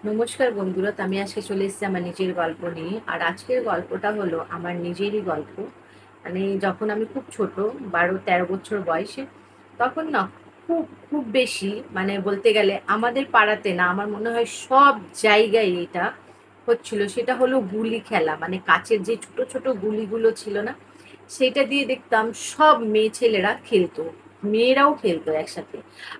নমস্কার বন্ধুরা, তো আমি আজকে চলে এসেছি আমার নিজের গল্প নিয়ে। আর আজকের গল্পটা হলো আমার নিজেরই গল্প। মানে যখন আমি খুব ছোট, 12-13 বছর বয়সে, তখন না খুব খুব বেশি, মানে বলতে গেলে আমাদের পাড়াতে না, আমার মনে হয় সব জায়গায় এটা হচ্ছিল। সেটা হলো গুলি খেলা, মানে কাচের যে ছোট ছোট গুলিগুলো ছিল না, সেটা দিয়ে দেখতাম সব মেয়ে ছেলেরা খেলতো, মেয়েরাও খেলতো একসাথে।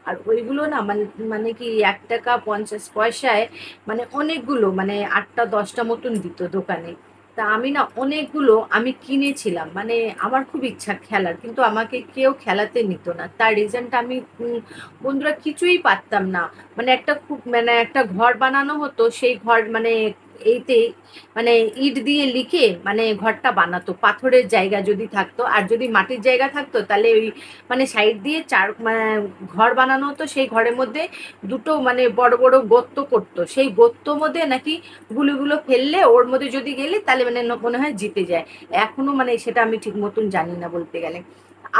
আর ওইগুলো না মানে মানে কি 1 টাকা 50 পয়সায় মানে অনেকগুলো, মানে 8টা 10টা মতন দিত দোকানে। তা আমি না অনেকগুলো আমি কিনেছিলাম, মানে আমার খুব ইচ্ছা খেলার, কিন্তু আমাকে কেউ খেলাতে নিত না। তার রিজনটা আমি বন্ধুরা কিছুই পারতাম না। মানে একটা খুব, মানে একটা ঘর বানানো হতো, সেই ঘর মানে এইতে মানে ইট দিয়ে লিখে মানে ঘরটা বানাতো, পাথরের জায়গা যদি থাকতো, আর যদি মাটির জায়গা থাকতো তাহলে ওই মানে সাইড দিয়ে চার মানে ঘর বানানো হতো। সেই ঘরের মধ্যে দুটো মানে বড় বড় গর্ত করতো, সেই গর্ত মধ্যে নাকি গুলিগুলো ফেললে ওর মধ্যে যদি গেলে তাহলে মানে মনে হয় জিতে যায়। এখনো মানে সেটা আমি ঠিক মতন জানি না বলতে গেলে।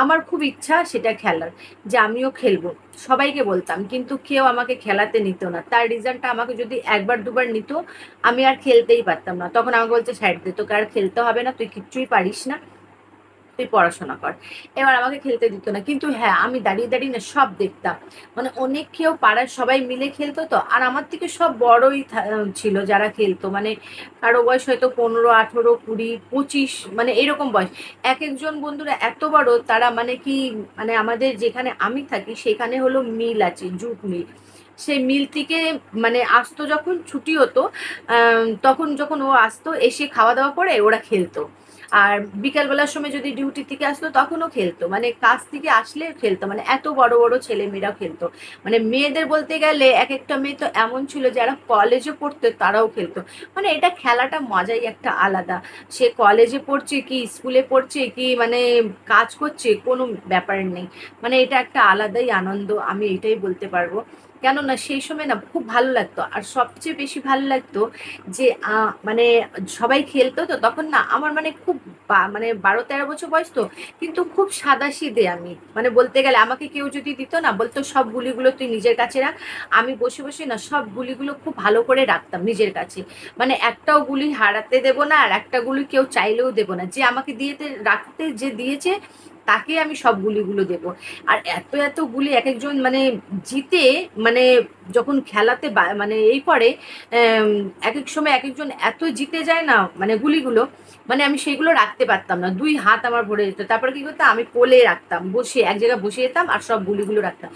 আমার খুব ইচ্ছা সেটা খেলার, যে আমিও খেলবো, সবাইকে বলতাম, কিন্তু কেউ আমাকে খেলাতে নিত না। তার রিজনটা, আমাকে যদি একবার দুবার নিত আমি আর খেলতেই পারতাম না। তখন আমাকে বলছে সাইড দে, তোকে আর খেলতে হবে না, তুই কিচ্ছুই পারিস না, তুই পড়াশোনা কর। এবার আমাকে খেলতে দিত না, কিন্তু হ্যাঁ আমি দাঁড়িয়ে দাঁড়িয়ে না সব দেখতাম। মানে অনেক কেউ পাড়ার সবাই মিলে খেলতো তো, আর আমার থেকে সব বড়ই ছিল যারা খেলতো। মানে কারো বয়স হয়তো 15 18 20 25, মানে এরকম বয়স। এক একজন বন্ধুরা এত বড়, তারা মানে কি, মানে আমাদের যেখানে আমি থাকি সেখানে হলো মিল আছে, জুট মিল। সেই মিল থেকে মানে আসতো, যখন ছুটি হতো তখন যখন ও আসতো, এসে খাওয়া দাওয়া করে ওরা খেলতো। আর বিকালবেলার সময় যদি ডিউটি থেকে আসতো তখনও খেলতো, মানে কাজ থেকে আসলে খেলতো, মানে এত বড় বড় ছেলে মেয়েরাও খেলতো। মানে মেয়েদের বলতে গেলে এক একটা মেয়ে তো এমন ছিল যারা কলেজে পড়তো তারাও খেলতো। মানে এটা খেলাটা মজাই একটা আলাদা। সে কলেজে পড়ছে কি স্কুলে পড়ছে কি মানে কাজ করছে, কোনো ব্যাপার নেই। মানে এটা একটা আলাদাই আনন্দ, আমি এটাই বলতে পারবো। কেননা সেই সময় না খুব ভালো লাগতো। আর সবচেয়ে বেশি ভালো লাগতো যে মানে সবাই খেলতো তো তখন না আমার মানে খুব মানে 12-13 বছর বয়স তো, কিন্তু খুব সাদাসিধে আমি, মানে বলতে গেলে আমাকে কেউ যদি দিত না, বলতো সব গুলিগুলো তুই নিজের কাছে রাখ। আমি বসে বসে না সব গুলিগুলো খুব ভালো করে রাখতাম নিজের কাছে। মানে একটাও গুলি হারাতে দেব না, আর একটা গুলি কেউ চাইলেও দেব না। যে আমাকে রাখতে যে দিয়েছে তাকে আমি সব গুলিগুলো দেব। আর এত এত গুলি এক একজন মানে জিতে, মানে যখন খেলাতে মানে এই করে আম, এক এক সময় এক একজন এত জিতে যায় না মানে গুলিগুলো, মানে আমি সেগুলো রাখতে পারতাম না, 2 হাত আমার ভরে যেত। তারপরে কি করতাম, আমি কোলে রাখতাম, বসে এক জায়গায় বসে যেতাম আর সব গুলিগুলো রাখতাম।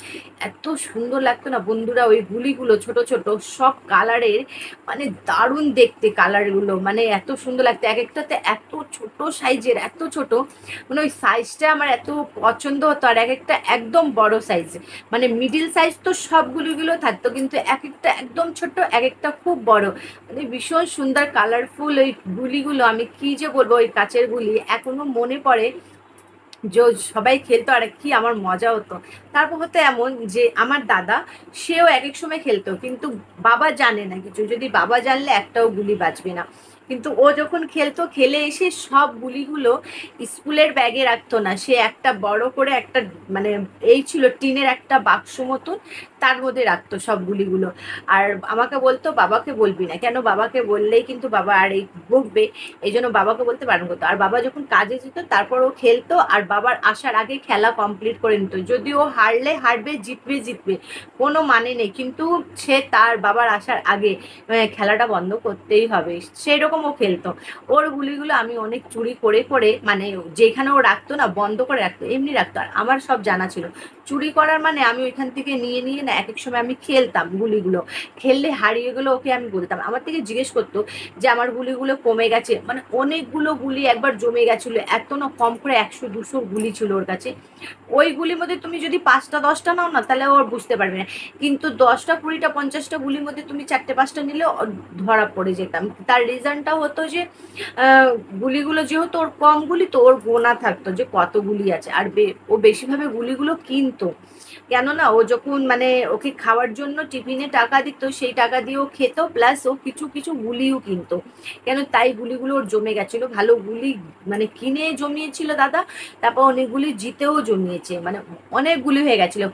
এত সুন্দর লাগতো না বন্ধুরা ওই গুলিগুলো, ছোট ছোট সব কালারের, মানে দারুণ দেখতে কালারগুলো, মানে এত সুন্দর লাগতো। এক একটাতে এত ছোট সাইজের, এত ছোট, মানে ওই সাইজটা আমার এত পছন্দ হতো। আর এক একটা একদম বড় সাইজ, মানে মিডিল সাইজ তো সবগুলিগুলো থাকতো, কিন্তু এক একটা একদম ছোট, এক একটা খুব বড়। মানে ভীষণ সুন্দর কালারফুল ওই গুলিগুলো, আমি কি যে বলবো, ওই কাচের গুলি এখনো মনে পড়ে যে সবাই খেলতো আর কি আমার মজা হতো। তারপর হতো এমন যে আমার দাদা, সেও এক এক সময় খেলতো, কিন্তু বাবা জানে না কিছু, যদি বাবা জানলে একটাও গুলি বাজবে না। কিন্তু ও যখন খেলতো, খেলে এসে সব গুলিগুলো স্কুলের ব্যাগে রাখতো না, সে একটা বড় করে একটা মানে এই ছিল টিনের একটা বাক্স মতন, তার মধ্যে রাখতো সব গুলিগুলো। আর আমাকে বলতো বাবাকে বলবি না, কেন বাবাকে বললেই কিন্তু বাবা আর এই বকবে, এই জন্য বাবাকে বলতে বারণ করতো। আর বাবা যখন কাজে যেত তারপর ও খেলতো, আর বাবার আসার আগে খেলা কমপ্লিট করে নিত। যদি ও হারলে হারবে, জিতবে জিতবে, কোনো মানে নেই, কিন্তু সে তার বাবার আসার আগে খেলাটা বন্ধ করতেই হবে, সেই রকম ও খেলতো। ওর গুলিগুলো আমি অনেক চুরি করে করে, মানে যেখানে ও রাখতো না বন্ধ করে রাখতো, এমনি রাখতো। আর আমার সব জানা ছিল চুরি করার, মানে আমি ওইখান থেকে নিয়ে নিয়ে না এক এক সময় আমি খেলতাম গুলিগুলো। খেললে হারিয়ে গেলে ওকে আমি বলতাম, আমার থেকে জিজ্ঞেস করতো যে আমার গুলিগুলো কমে গেছে। মানে অনেকগুলো গুলি একবার জমে গেছিল, এত না, কম করে 100 200 গুলি ছিল ওর কাছে। ওই গুলির মধ্যে তুমি যদি 5টা 10টা নাও না, তাহলে ওর বুঝতে পারবে না। কিন্তু 10টা 20টা 50টা গুলির মধ্যে তুমি 4টে 5টা নিলে ধরা পড়ে যেতাম। তার রিজনটা হতো যে গুলিগুলো যেহেতু ওর কম গুলি, তো ওর গোনা থাকতো যে কত গুলি আছে। আর ও বেশিভাবে গুলিগুলো কিনতো, কেননা ও যখন মানে ওকে খাওয়ার জন্য টিফিনে টাকা দিত, সেই টাকা দিয়ে ও খেত, প্লাস ও কিছু কিছু গুলিও কিনতো। কেন, তাই গুলিগুলো ওর জমে গেছিলো, ভালো গুলি মানে কিনে জমিয়েছিল দাদা, তারপর অনেকগুলি জিতেও জমিয়েছে, মানে অনেক গুলি হয়ে গেছিলো।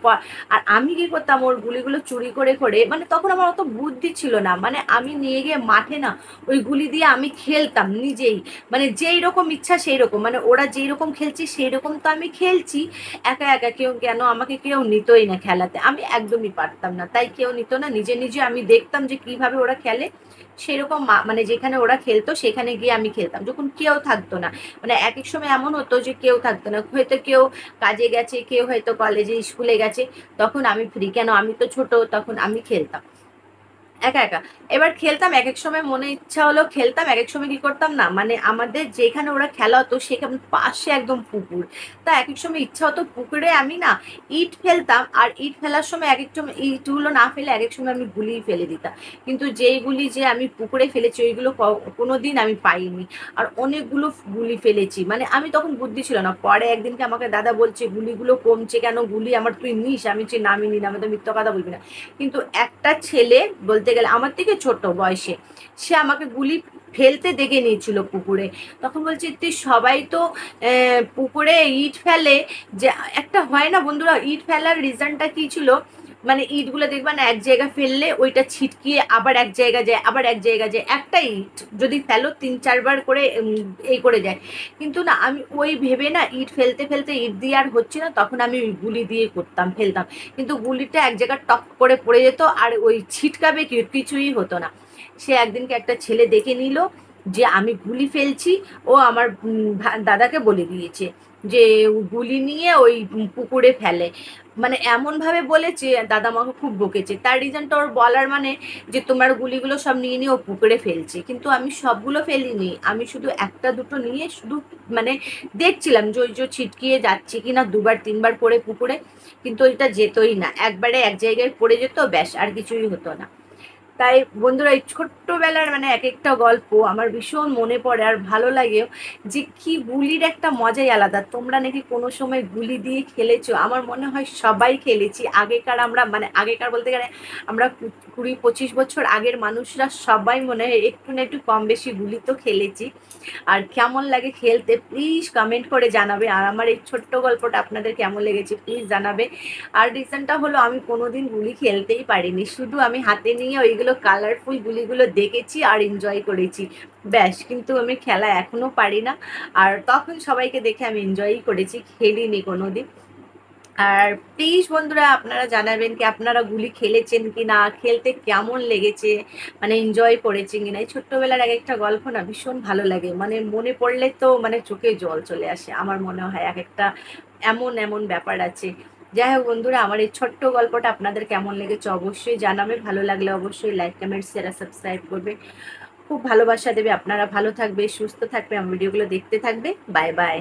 আর আমি কি করতাম, ওর গুলিগুলো চুরি করে করে, মানে তখন আমার অত বুদ্ধি ছিল না, মানে আমি নিয়ে গিয়ে মাঠে না ওই গুলি দিয়ে আমি খেলতাম নিজেই, মানে যেই রকম ইচ্ছা সেই রকম, মানে ওরা যেই রকম খেলছে সেই রকম তো আমি খেলছি একা একা। কেউ কেন আমাকে কেউ নিতই না খেলাতে, আমি একদমই পারতাম না, তাই কেউ নিত না। নিজে নিজে আমি দেখতাম যে কিভাবে ওরা খেলে, সেরকম মানে যেখানে ওরা খেলতো সেখানে গিয়ে আমি খেলতাম, যখন কেউ থাকতো না। মানে এক এক সময় এমন হতো যে কেউ থাকতো না, হয়তো কেউ কাজে গেছে, কেউ হয়তো কলেজে স্কুলে গেছে, তখন আমি ফ্রি, কেন আমি তো ছোট, তখন আমি খেলতাম একা একা। এবার খেলতাম, এক এক সময় মনে ইচ্ছা হলো খেলতাম, এক এক সময় কি করতাম না, মানে আমাদের যেখানে ওরা খেলা হতো সেখানে পাশে একদম পুকুর, তা এক এক সময় ইচ্ছা হতো পুকুরে আমি না ইট ফেলতাম, আর ইট ফেলার সময় এক এক সময় ইটগুলো না ফেলে এক এক সময় আমি গুলি ফেলে দিতাম, কিন্তু যেইগুলি যে আমি পুকুরে ফেলেছি ওইগুলো কোনোদিন আমি পাইনি। আর অনেকগুলো গুলি ফেলেছি, মানে আমি তখন বুদ্ধি ছিল না। পরে একদিনকে আমাকে দাদা বলছে গুলিগুলো কমছে কেন, গুলি আমার তুই নিস, আমি যে নামিনি না, আমি তো মিথ্যা কথা বলবি না। কিন্তু একটা ছেলে বলতে গেলে আমার থেকে ছোট বয়সে, সে আমাকে গুলি ফেলতে দেখে নিয়েছিল পুকুরে। তখন বলছি তুই, সবাই তো পুকুরে ইট ফেলে, যে একটা হয় না বন্ধুরা, ইট ফেলার রিজনটা কি ছিল, মানে ইটগুলো দেখবা না এক জায়গা ফেললে ওইটা ছিটকিয়ে আবার এক জায়গা যায়, আবার এক জায়গা যায়, একটা ইট যদি ফেলো 3-4 বার করে এই করে যায়। কিন্তু না, আমি ওই ভেবে না ইট ফেলতে ফেলতে ইট দিয়ে আর হচ্ছে না, তখন আমি ওই গুলি দিয়ে করতাম, ফেলতাম, কিন্তু গুলিটা এক জায়গায় টপ করে পড়ে যেত, আর ওই ছিটকাবে কিছুই হতো না। সে একদিনকে একটা ছেলে দেখে নিল যে আমি গুলি ফেলছি, ও আমার দাদাকে বলে দিয়েছে যে গুলি নিয়ে ওই পুকুরে ফেলে, মানে এমন ভাবে বলেছে, দাদা আমাকে খুব বকেছে। তার রিজনটা ওর বলার মানে যে তোমার গুলিগুলো সব নিয়ে নিয়ে ও পুকুরে ফেলছে, কিন্তু আমি সবগুলো ফেলিনি, আমি শুধু একটা দুটো নিয়ে শুধু মানে দেখছিলাম যে ওই যে ছিটকিয়ে যাচ্ছে কিনা 2-3 বার করে পুকুরে, কিন্তু ওইটা যেতই না, একবারে এক জায়গায় পড়ে যেত, ব্যাস, আর কিছুই হতো না। তাই বন্ধুরা, এই ছোট্টবেলার মানে এক একটা গল্প আমার ভীষণ মনে পড়ে, আর ভালো লাগে যে কি গুলির একটা মজাই আলাদা। তোমরা নাকি কোনো সময় গুলি দিয়ে খেলেছো? আমার মনে হয় সবাই খেলেছি। আগেকার আমরা মানে আগেকার বলতে গেলে আমরা 20-25 বছর আগের মানুষরা সবাই মনে হয় একটু না একটু কম বেশি গুলি তো খেলেছি। আর কেমন লাগে খেলতে প্লিজ কমেন্ট করে জানাবে, আর আমার এই ছোট্ট গল্পটা আপনাদের কেমন লেগেছে প্লিজ জানাবে। আর রিজনটা হলো আমি কোনোদিন গুলি খেলতেই পারিনি, শুধু আমি হাতে নিয়ে ওইগুলো কালারফুল গুলিগুলো দেখেছি আর এনজয় করেছি, ব্যাস, কিন্তু আমি খেলা এখনো পারি না। আর তখন সবাইকে দেখে আমি এনজয়ই করেছি, খেলিনি কোনোদিন। আর প্লিজ বন্ধুরা আপনারা জানাবেন কি আপনারা গুলি খেলেছেন কি না, খেলতে কেমন লেগেছে, মানে এনজয় করেছেন কিনা। এই ছোট্টবেলার এক একটা গল্প না ভীষণ ভালো লাগে, মানে মনে পড়লে তো মানে চোখে জল চলে আসে, আমার মনে হয় এক একটা এমন এমন ব্যাপার আছে। যাই হোক বন্ধুরা, আমার এই ছোট্ট গল্পটা আপনাদের কেমন লেগেছে অবশ্যই জানাবে, ভালো লাগলে অবশ্যই লাইক কমেন্ট শেয়ার সাবস্ক্রাইব করবে, খুব ভালোবাসা দেবে। আপনারা ভালো থাকবে, সুস্থ থাকবে, আমার ভিডিওগুলো দেখতে থাকবে। Bye bye.